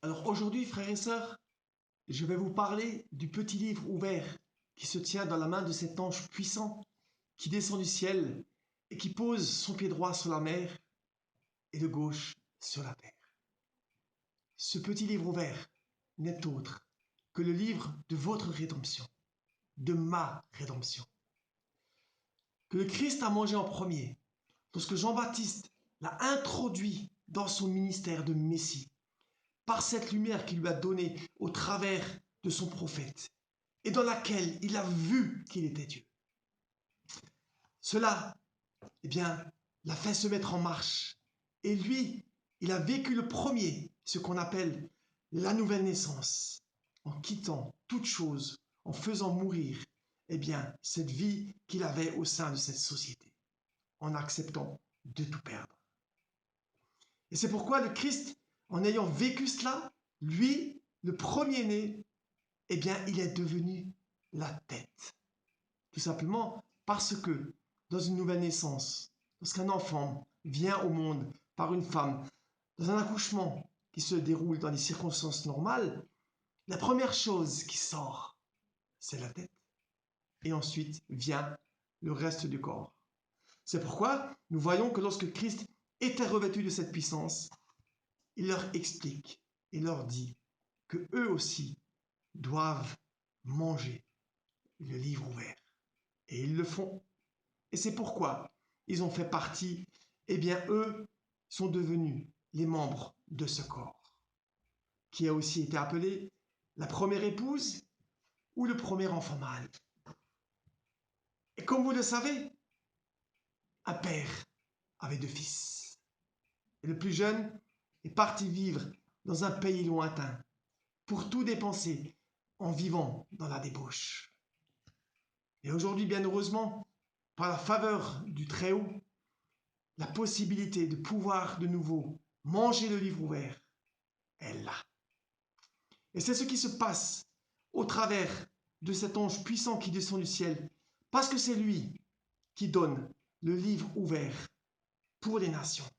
Alors aujourd'hui, frères et sœurs, je vais vous parler du petit livre ouvert qui se tient dans la main de cet ange puissant qui descend du ciel et qui pose son pied droit sur la mer et de gauche sur la terre. Ce petit livre ouvert n'est autre que le livre de votre rédemption, de ma rédemption, que le Christ a mangé en premier lorsque Jean-Baptiste l'a introduit dans son ministère de Messie, par cette lumière qu'il lui a donnée au travers de son prophète, et dans laquelle il a vu qu'il était Dieu. Cela, l'a fait se mettre en marche. Et lui, il a vécu le premier, ce qu'on appelle la nouvelle naissance, en quittant toute chose, en faisant mourir, cette vie qu'il avait au sein de cette société, en acceptant de tout perdre. Et c'est pourquoi le Christ, en ayant vécu cela, lui, le premier-né, il est devenu la tête. Tout simplement parce que, dans une nouvelle naissance, lorsqu'un enfant vient au monde par une femme, dans un accouchement qui se déroule dans des circonstances normales, la première chose qui sort, c'est la tête. Et ensuite vient le reste du corps. C'est pourquoi nous voyons que lorsque Christ était revêtu de cette puissance, il leur explique et leur dit que eux aussi doivent manger le livre ouvert. Et ils le font. Et c'est pourquoi ils ont fait partie, eux sont devenus les membres de ce corps, qui a aussi été appelé la première épouse ou le premier enfant mâle. Et comme vous le savez, un père avait 2 fils. Et le plus jeune est parti vivre dans un pays lointain pour tout dépenser en vivant dans la débauche. Et aujourd'hui, bien heureusement, par la faveur du Très-Haut, la possibilité de pouvoir de nouveau manger le livre ouvert est là. Et c'est ce qui se passe au travers de cet ange puissant qui descend du ciel, parce que c'est lui qui donne le livre ouvert pour les nations.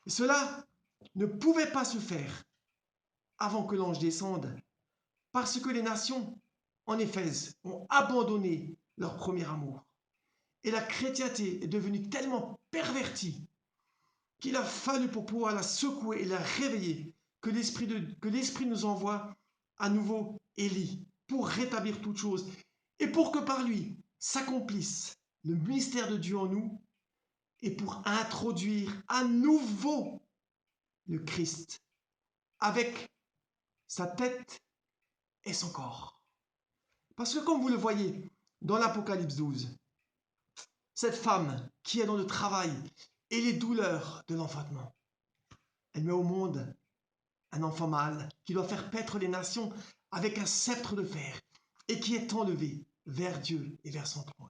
Et cela ne pouvait pas se faire avant que l'ange descende, parce que les nations, en Éphèse, ont abandonné leur premier amour. Et la chrétienté est devenue tellement pervertie qu'il a fallu pour pouvoir la secouer et la réveiller que l'Esprit nous envoie à nouveau Élie pour rétablir toutes choses et pour que par lui s'accomplisse le mystère de Dieu en nous et pour introduire à nouveau le Christ avec sa tête et son corps. Parce que comme vous le voyez dans l'Apocalypse 12, cette femme qui est dans le travail et les douleurs de l'enfantement, elle met au monde un enfant mâle qui doit faire paître les nations avec un sceptre de fer et qui est enlevé vers Dieu et vers son trône.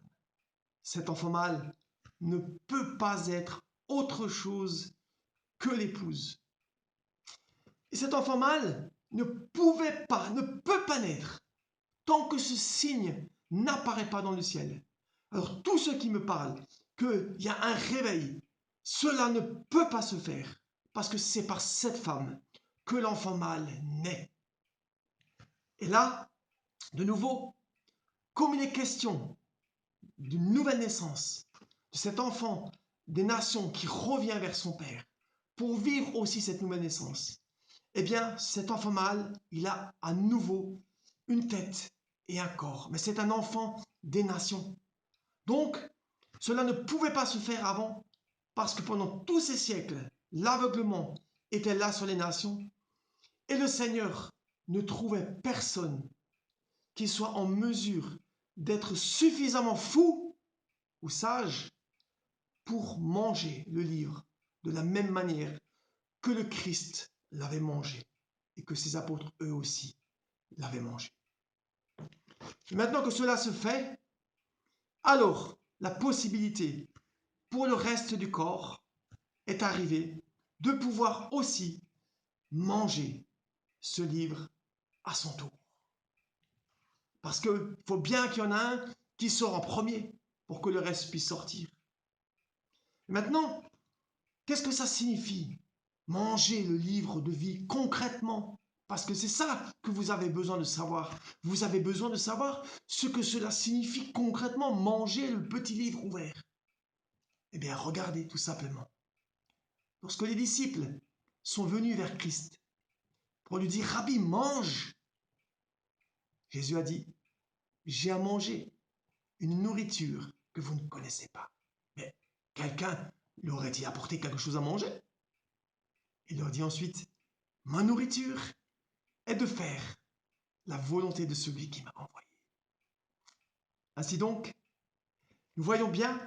Cet enfant mâle ne peut pas être autre chose que l'épouse. Et cet enfant mâle ne peut pas naître tant que ce signe n'apparaît pas dans le ciel. Alors tous ceux qui me parlent qu'il y a un réveil, cela ne peut pas se faire parce que c'est par cette femme que l'enfant mâle naît. Et là, de nouveau, comme il est question d'une nouvelle naissance, de cet enfant des nations qui revient vers son père pour vivre aussi cette nouvelle naissance, cet enfant mâle, il a à nouveau une tête et un corps, mais c'est un enfant des nations. Donc, cela ne pouvait pas se faire avant, parce que pendant tous ces siècles, l'aveuglement était là sur les nations, et le Seigneur ne trouvait personne qui soit en mesure d'être suffisamment fou ou sage pour manger le livre de la même manière que le Christ l'avait mangé et que ses apôtres eux aussi l'avaient mangé. Et maintenant que cela se fait, alors la possibilité pour le reste du corps est arrivée de pouvoir aussi manger ce livre à son tour. Parce qu'il faut bien qu'il y en a un qui sort en premier pour que le reste puisse sortir. Maintenant, qu'est-ce que ça signifie Mangez le livre de vie concrètement, parce que c'est ça que vous avez besoin de savoir. Vous avez besoin de savoir ce que cela signifie concrètement, manger le petit livre ouvert. Eh bien, regardez tout simplement. Lorsque les disciples sont venus vers Christ pour lui dire, Rabbi, mange, Jésus a dit, j'ai à manger une nourriture que vous ne connaissez pas. Mais quelqu'un lui aurait-il apporté quelque chose à manger? Il leur dit ensuite, ma nourriture est de faire la volonté de celui qui m'a envoyé. Ainsi donc, nous voyons bien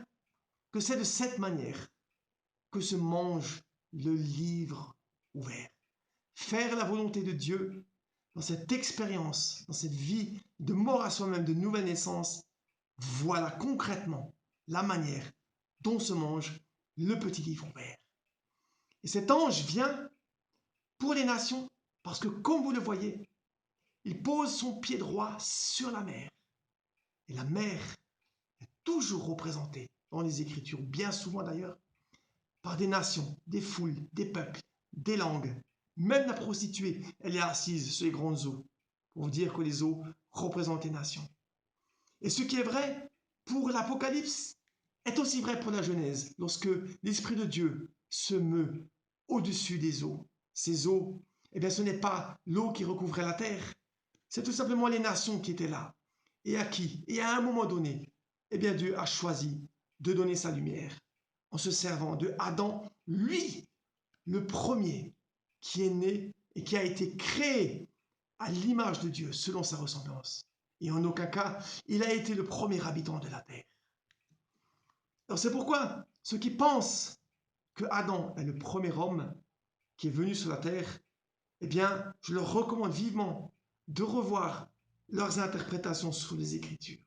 que c'est de cette manière que se mange le livre ouvert. Faire la volonté de Dieu dans cette expérience, dans cette vie de mort à soi-même, de nouvelle naissance, voilà concrètement la manière dont se mange le petit livre ouvert. Et cet ange vient pour les nations parce que, comme vous le voyez, il pose son pied droit sur la mer. Et la mer est toujours représentée dans les Écritures, bien souvent d'ailleurs, par des nations, des foules, des peuples, des langues. Même la prostituée, elle est assise sur les grandes eaux, pour vous dire que les eaux représentent les nations. Et ce qui est vrai pour l'Apocalypse est aussi vrai pour la Genèse, lorsque l'Esprit de Dieu se meut au-dessus des eaux. Ces eaux, eh bien, ce n'est pas l'eau qui recouvrait la terre, c'est tout simplement les nations qui étaient là, et à qui, et à un moment donné, eh bien, Dieu a choisi de donner sa lumière en se servant de Adam, lui, le premier qui est né et qui a été créé à l'image de Dieu, selon sa ressemblance. Et en aucun cas, il a été le premier habitant de la terre. Alors c'est pourquoi ceux qui pensent que Adam est le premier homme qui est venu sur la terre, eh bien, je leur recommande vivement de revoir leurs interprétations sur les Écritures.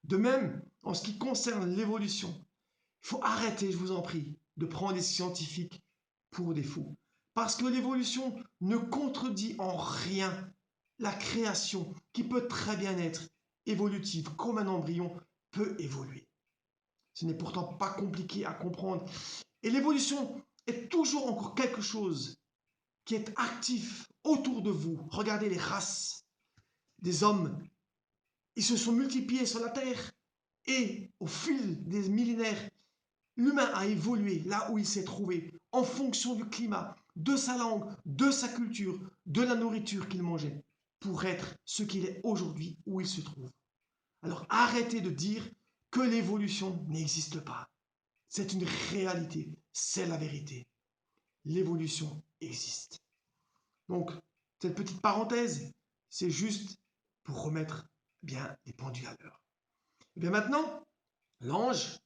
De même, en ce qui concerne l'évolution, il faut arrêter, je vous en prie, de prendre les scientifiques pour des fous. Parce que l'évolution ne contredit en rien la création qui peut très bien être évolutive, comme un embryon peut évoluer. Ce n'est pourtant pas compliqué à comprendre. Et l'évolution est toujours encore quelque chose qui est actif autour de vous. Regardez les races des hommes. Ils se sont multipliés sur la Terre et au fil des millénaires, l'humain a évolué là où il s'est trouvé en fonction du climat, de sa langue, de sa culture, de la nourriture qu'il mangeait pour être ce qu'il est aujourd'hui où il se trouve. Alors arrêtez de dire que l'évolution n'existe pas. C'est une réalité, c'est la vérité. L'évolution existe. Donc, cette petite parenthèse, c'est juste pour remettre bien les pendules à l'heure. Et bien maintenant, l'ange,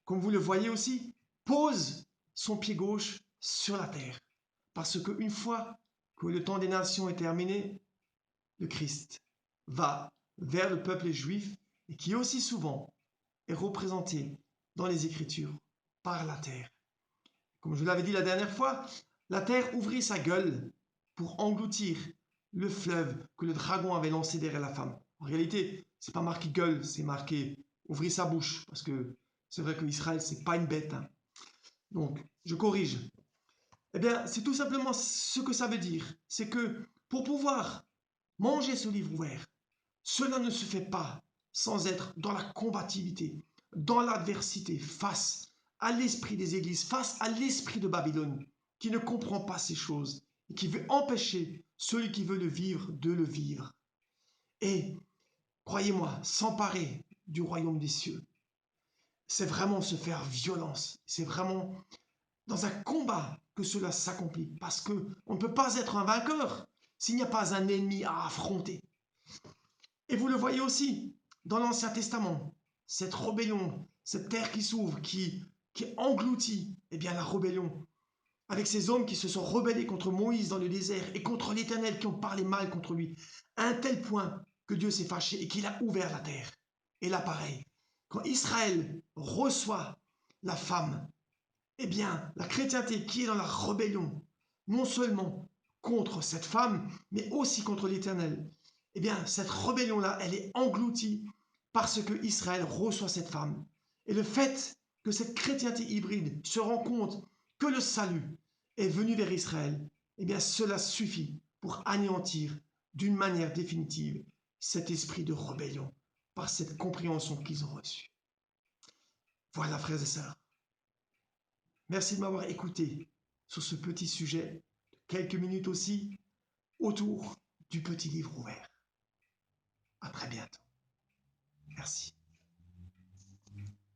comme vous le voyez aussi, pose son pied gauche sur la terre. Parce qu'une fois que le temps des nations est terminé, le Christ va vers le peuple juif et qui aussi souvent est représenté dans les Écritures par la terre. Comme je l'avais dit la dernière fois, la terre ouvrit sa gueule pour engloutir le fleuve que le dragon avait lancé derrière la femme. En réalité, c'est pas marqué gueule, c'est marqué ouvrir sa bouche, parce que c'est vrai que Israël, c'est pas une bête. Hein. Donc, je corrige. Eh bien, c'est tout simplement ce que ça veut dire. C'est que pour pouvoir manger ce livre ouvert, cela ne se fait pas sans être dans la combativité, dans l'adversité, face à l'esprit des églises, face à l'esprit de Babylone, qui ne comprend pas ces choses et qui veut empêcher celui qui veut le vivre de le vivre. Et, croyez-moi, s'emparer du royaume des cieux, c'est vraiment se faire violence, c'est vraiment dans un combat que cela s'accomplit, parce qu'on ne peut pas être un vainqueur s'il n'y a pas un ennemi à affronter. Et vous le voyez aussi dans l'Ancien Testament, cette rébellion, cette terre qui s'ouvre, qui engloutit eh bien, la rébellion, avec ces hommes qui se sont rebellés contre Moïse dans le désert et contre l'Éternel qui ont parlé mal contre lui, à un tel point que Dieu s'est fâché et qu'il a ouvert la terre. Et là, pareil, quand Israël reçoit la femme, eh bien, la chrétienté qui est dans la rébellion, non seulement contre cette femme, mais aussi contre l'Éternel, eh bien, cette rébellion-là, elle est engloutie parce que Israël reçoit cette femme. Et le fait que cette chrétienté hybride se rend compte que le salut est venu vers Israël, eh bien cela suffit pour anéantir d'une manière définitive cet esprit de rébellion par cette compréhension qu'ils ont reçue. Voilà, frères et sœurs. Merci de m'avoir écouté sur ce petit sujet, quelques minutes aussi, autour du petit livre ouvert. À très bientôt. Merci.